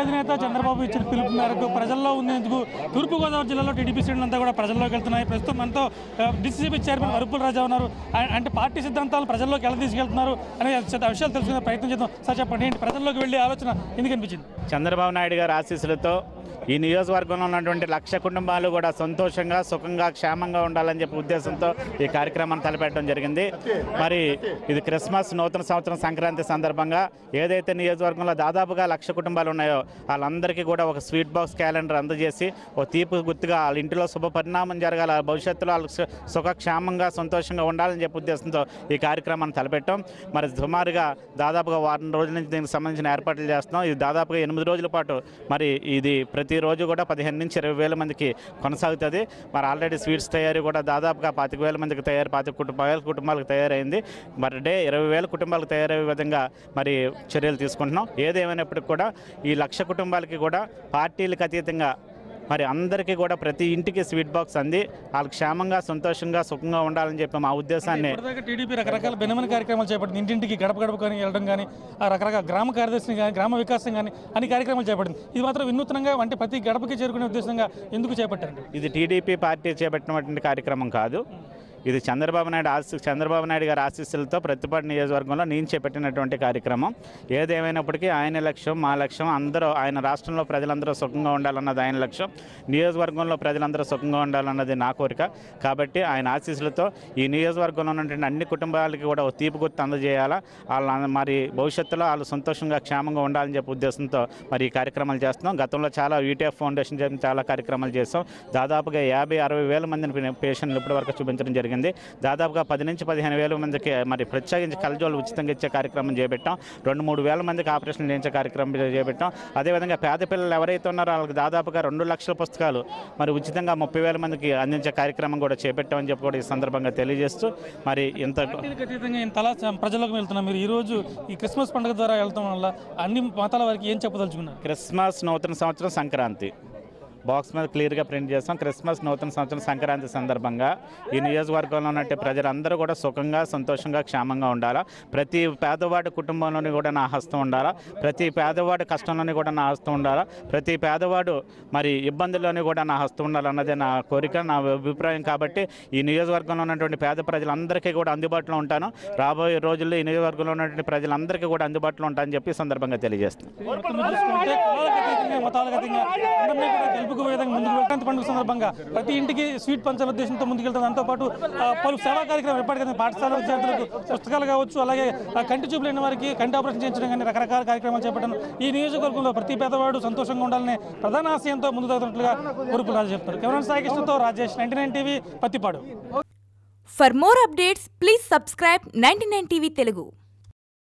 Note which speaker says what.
Speaker 1: అధినేత చంద్రబాబు ఇచ్చిన పిలుపు మేరకు ప్రజల్లో ఉండేందుకు తూర్పుగోదావరి జిల్లాలో టీడీపీ శ్రేణులంతా కూడా ప్రజల్లోకి వెళ్తున్నాయి. ప్రస్తుతం మనతో డీసీసీబీ చైర్మన్ వరుపుల రాజా ఉన్నారు. అంటే పార్టీ సిద్ధాంతాలు ప్రజల్లోకి ఎలా తీసుకెళ్తున్నారు అనే విషయాలు తెలుసుకునే ప్రయత్నం చేద్దాం. సార్ చెప్పండి, ఏంటి ప్రజల్లోకి వెళ్ళే ఆలోచన ఎందుకు అనిపించింది?
Speaker 2: చంద్రబాబు నాయుడు గారి ఆశీస్సులతో ఈ నియోజకవర్గంలో ఉన్నటువంటి 1,00,000 కుటుంబాలు కూడా సంతోషంగా, సుఖంగా, క్షేమంగా ఉండాలని చెప్పి ఉద్దేశంతో ఈ కార్యక్రమాన్ని తలపెట్టడం జరిగింది. మరి ఇది క్రిస్మస్, నూతన సంవత్సరం, సంక్రాంతి సందర్భంగా ఏదైతే నియోజకవర్గంలో దాదాపుగా 1,00,000 కుటుంబాలు ఉన్నాయో వాళ్ళందరికీ కూడా ఒక స్వీట్ బాక్స్ క్యాలెండర్ అందజేసి ఓ తీపి గుర్తుగా వాళ్ళ ఇంటిలో శుభ పరిణామం జరగాల, భవిష్యత్తులో వాళ్ళు సుఖక్షేమంగా, సంతోషంగా ఉండాలని చెప్పి ఉద్దేశంతో ఈ కార్యక్రమాన్ని తలపెట్టాం. మరి సుమారుగా దాదాపుగా వారం రోజుల నుంచి దీనికి సంబంధించిన ఏర్పాట్లు చేస్తున్నాం. ఇది దాదాపుగా 8 రోజుల పాటు మరి ఇది ప్రతిరోజు కూడా 15 నుంచి 20,000 మందికి కొనసాగుతుంది. మరి ఆల్రెడీ స్వీట్స్ తయారీ కూడా దాదాపుగా 25,000 మందికి తయారు, 25,000 కుటుంబాలకు తయారైంది. మరి డే 20,000 కుటుంబాలకు తయారయ్యే విధంగా మరి చర్యలు తీసుకుంటున్నాం. ఏదేమైనప్పటికీ కూడా ఈ 1,00,000 కుటుంబాలకి కూడా పార్టీలకు అతీతంగా మరి అందరికీ కూడా ప్రతి ఇంటికి స్వీట్ బాక్స్ అంది వాళ్ళు క్షేమంగా, సంతోషంగా, సుఖంగా ఉండాలని చెప్పి మా ఉద్దేశాన్ని
Speaker 1: టీడీపీ రకరకాల భిన్నమైన కార్యక్రమాలు చేపట్టింది. ఇంటింటికి గడప గడప కానీ వెళ్ళడం కానీ, ఆ రకరకాల గ్రామ కార్యదర్శిని కానీ, గ్రామ వికాసం కానీ అన్ని కార్యక్రమాలు చేపట్టింది. ఇది మాత్రం వినూత్నంగా అంటే ప్రతి గడపకి చేరుకునే ఉద్దేశంగా ఎందుకు చేపట్టారు?
Speaker 2: ఇది టీడీపీ పార్టీ చేపట్టినటువంటి కార్యక్రమం కాదు. ఇది చంద్రబాబు నాయుడు గారి ఆశీస్సులతో ప్రతిపాడు నియోజకవర్గంలో నేను చేపట్టినటువంటి కార్యక్రమం. ఏదేమైనప్పటికీ ఆయన లక్ష్యం, మా లక్ష్యం, అందరూ ఆయన రాష్ట్రంలో ప్రజలందరూ సుఖంగా ఉండాలన్నది ఆయన లక్ష్యం, నియోజకవర్గంలో ప్రజలందరూ సుఖంగా ఉండాలన్నది నా కోరిక. కాబట్టి ఆయన ఆశీస్సులతో ఈ నియోజకవర్గంలో ఉన్నటువంటి అన్ని కుటుంబాలకి కూడా ఒక తీపి గుర్తు అందజేయాలా, వాళ్ళ మరి భవిష్యత్తులో వాళ్ళు సంతోషంగా, క్షేమంగా ఉండాలని చెప్పి ఉద్దేశంతో మరి ఈ కార్యక్రమాలు చేస్తున్నాం. గతంలో చాలా యూటీఎఫ్ ఫౌండేషన్ చెప్పి చాలా కార్యక్రమాలు చేస్తాం. దాదాపుగా 50-60 వేల మందిని పేషెంట్లు ఇప్పటివరకు చూపించడం జరిగింది. దాదాపుగా 10 నుంచి 15,000 మందికి మరి ప్రత్యేకించి కళ్ళజోళ్ళు ఉచితంగా ఇచ్చే కార్యక్రమం చేపట్టాం. 2-3 వేల మందికి ఆపరేషన్లు చేయించే కార్యక్రమం చేపట్టాం. అదేవిధంగా పేద పిల్లలు ఎవరైతే ఉన్నారో వాళ్ళకి దాదాపుగా 2 లక్షల పుస్తకాలు మరి ఉచితంగా 30,000 మందికి అందించే కార్యక్రమం కూడా చేపట్టామని చెప్పి కూడా ఈ సందర్భంగా తెలియజేస్తూ మరి ఇంత
Speaker 1: ప్రజలకు వెళ్తున్నాం. మీరు ఈరోజు ఈ క్రిస్మస్ పండుగ ద్వారా వెళ్తాం వల్ల అన్ని మతాల వారికి ఏం చెప్పదలుచుకున్నారు?
Speaker 2: క్రిస్మస్, నూతన సంవత్సరం, సంక్రాంతి బాక్స్ మీద క్లియర్గా ప్రింట్ చేస్తాం. క్రిస్మస్, నూతన సంవత్సరం, సంక్రాంతి సందర్భంగా ఈ నియోజకవర్గంలో ఉన్నట్టు ప్రజలందరూ కూడా సుఖంగా, సంతోషంగా, క్షేమంగా ఉండాలా. ప్రతి పేదవాడి కుటుంబంలోని కూడా నా హస్తం ఉండాలా. ప్రతి పేదవాడి కష్టంలోని కూడా నా హస్తం ఉండాలా. ప్రతి పేదవాడు మరి ఇబ్బందుల్లోని కూడా నా హస్తం ఉండాలన్నదే నా కోరిక, నా అభిప్రాయం. కాబట్టి ఈ నియోజకవర్గంలో ఉన్నటువంటి పేద ప్రజలందరికీ కూడా అందుబాటులో ఉంటాను. రాబోయే రోజుల్లో ఈ నియోజకవర్గంలో ఉన్నటువంటి ప్రజలందరికీ కూడా అందుబాటులో ఉంటానని చెప్పి సందర్భంగా తెలియజేస్తాను.
Speaker 1: పండుగ సందర్భంగా ప్రతి ఇంటికి స్వీట్ పంచాల ఉద్దేశంతో ముందుకెళ్తాం. దాంతోపాటు పలు సేవా కార్యక్రమం ఏర్పాటు పాఠశాల విద్యార్థులకు పుస్తకాలు కావచ్చు, అలాగే కంటి చూపు లేని వారికి కంటి ఆపరేషన్ చేయించడం కానీ రకరకాల కార్యక్రమాలు చేపట్టాను. ఈ నియోజకవర్గంలో ప్రతి పేదవాడు సంతోషంగా ఉండాలనే ప్రధాన ఆశయంతో ముందుకు తగ్గినట్లుగా వరుపుల రాజు చెప్తారు. కెమెరా సాయికృష్ణతో Rajesh, 99 TV, Pattipadu.
Speaker 3: For more updates, please subscribe 99 TV Telugu.